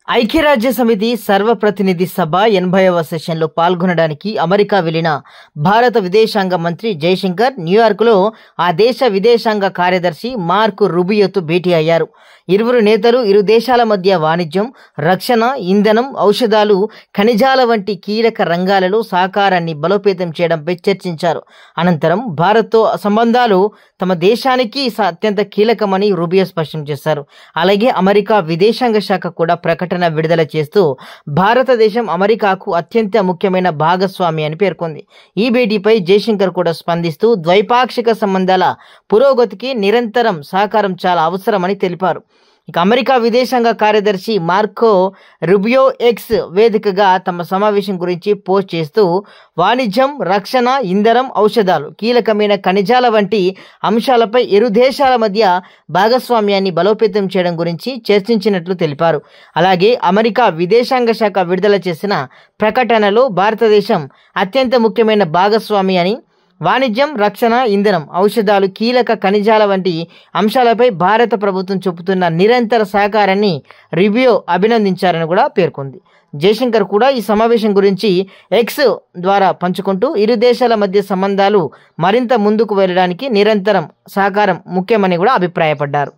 ఐక్యరాజ్య సమితి సర్వప్రతినిధి సభ 80వ సెషన్లో పాల్గొనడానికి అమెరికా వెళ్లిన భారత విదేశాంగ మంత్రి జయశంకర్ న్యూయార్క్లో ఆ దేశ విదేశాంగ కార్యదర్శి మార్కో రూబియోతో భేటీ అయ్యారు. ఇరువురు నేతలు ఇరు దేశాల మధ్య వాణిజ్యం, రక్షణ, ఇంధనం, ఔషధాలు, ఖనిజాల వంటి కీలక రంగాలలో సహకారాన్ని బలోపేతం చేయడంపై చర్చించారు. అనంతరం భారత్తో సంబంధాలు తమ దేశానికి అత్యంత కీలకమని రూబియో స్పష్టం చేశారు. అలాగే అమెరికా విదేశాంగ శాఖ కూడా ప్రకటన విడుదల చేస్తూ భారతదేశం అమెరికాకు అత్యంత ముఖ్యమైన భాగస్వామి అని పేర్కొంది. ఈ భేటీపై జయశంకర్ కూడా స్పందిస్తూ ద్వైపాక్షిక సంబంధాల పురోగతికి నిరంతరం సహకారం చాలా అవసరమని తెలిపారు. ఇక అమెరికా విదేశాంగ కార్యదర్శి మార్కో రూబియో ఎక్స్ వేదికగా తమ సమావేశం గురించి పోస్ట్ చేస్తూ వాణిజ్యం, రక్షణ, ఇంధనం, ఔషధాలు, కీలకమైన ఖనిజాల వంటి అంశాలపై ఇరు దేశాల మధ్య భాగస్వామ్యాన్ని బలోపేతం చేయడం గురించి చర్చించినట్లు తెలిపారు. అలాగే అమెరికా విదేశాంగ శాఖ విడుదల చేసిన ప్రకటనలో భారతదేశం అత్యంత ముఖ్యమైన భాగస్వామి అని, వాణిజ్యం, రక్షణ, ఇంధనం, ఔషధాలు, కీలక ఖనిజాల వంటి అంశాలపై భారత ప్రభుత్వం చూపుతున్న నిరంతర సహకారాన్ని రూబియో అభినందించారని కూడా పేర్కొంది. జయశంకర్ కూడా ఈ సమావేశం గురించి ఎక్స్ ద్వారా పంచుకుంటూ ఇరు దేశాల మధ్య సంబంధాలు మరింత ముందుకు వెళ్ళడానికి నిరంతరం సహకారం ముఖ్యమని కూడా అభిప్రాయపడ్డారు.